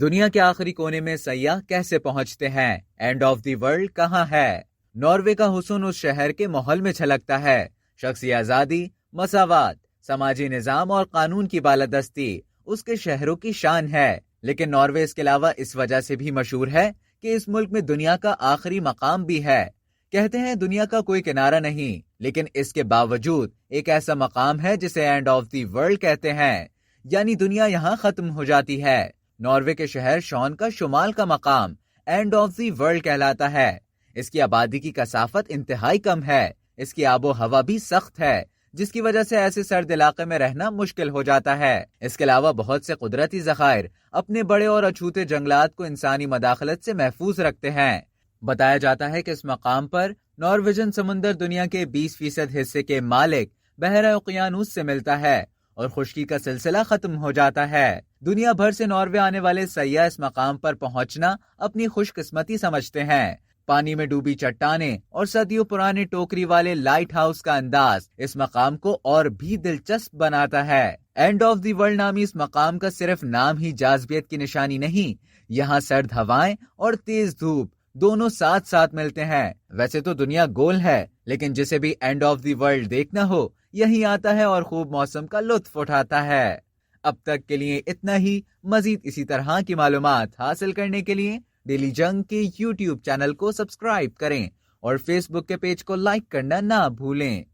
دنیا کے آخری کونے میں سیاح کیسے پہنچتے ہیں؟ اینڈ آف دی ورلڈ کہاں ہے؟ ناروے کا حسن اس شہر کے ماحول میں چھلکتا ہے۔ شخصی آزادی، مساوات، سماجی نظام اور قانون کی بالادستی اس کے شہروں کی شان ہے۔ لیکن ناروے اس کے علاوہ اس وجہ سے بھی مشہور ہے کہ اس ملک میں دنیا کا آخری مقام بھی ہے۔ کہتے ہیں دنیا کا کوئی کنارہ نہیں، لیکن اس کے باوجود ایک ایسا مقام ہے جسے اینڈ آف دی ورلڈ کہتے ہیں، یعنی دنیا یہاں ختم ہو جاتی ہے۔ ناروے کے شہر شون کا شمال کا مقام اینڈ آف دی ورلڈ کہلاتا ہے۔ اس کی آبادی کی کثافت انتہائی کم ہے۔ اس کی آب و ہوا بھی سخت ہے، جس کی وجہ سے ایسے سرد علاقے میں رہنا مشکل ہو جاتا ہے۔ اس کے علاوہ بہت سے قدرتی ذخائر اپنے بڑے اور اچھوتے جنگلات کو انسانی مداخلت سے محفوظ رکھتے ہیں۔ بتایا جاتا ہے کہ اس مقام پر نارویجن سمندر دنیا کے 20% حصے کے مالک بحیرہ اوقیانوس سے ملتا ہے اور خشکی کا سلسلہ ختم ہو جاتا ہے۔ دنیا بھر سے ناروے آنے والے سیاح اس مقام پر پہنچنا اپنی خوش قسمتی سمجھتے ہیں۔ پانی میں ڈوبی چٹانیں اور صدیوں پرانے ٹوکری والے لائٹ ہاؤس کا انداز اس مقام کو اور بھی دلچسپ بناتا ہے۔ اینڈ آف دی ورلڈ نامی اس مقام کا صرف نام ہی جاذبیت کی نشانی نہیں، یہاں سرد ہوائیں اور تیز دھوپ دونوں ساتھ ساتھ ملتے ہیں۔ ویسے تو دنیا گول ہے، لیکن جسے بھی اینڈ آف دی ورلڈ دیکھنا ہو یہی آتا ہے اور خوب موسم کا لطف اٹھاتا ہے۔ اب تک کے لیے اتنا ہی۔ مزید اسی طرح کی معلومات حاصل کرنے کے لیے ڈیلی جنگ کے یوٹیوب چینل کو سبسکرائب کریں اور فیس بک کے پیج کو لائک کرنا نہ بھولیں۔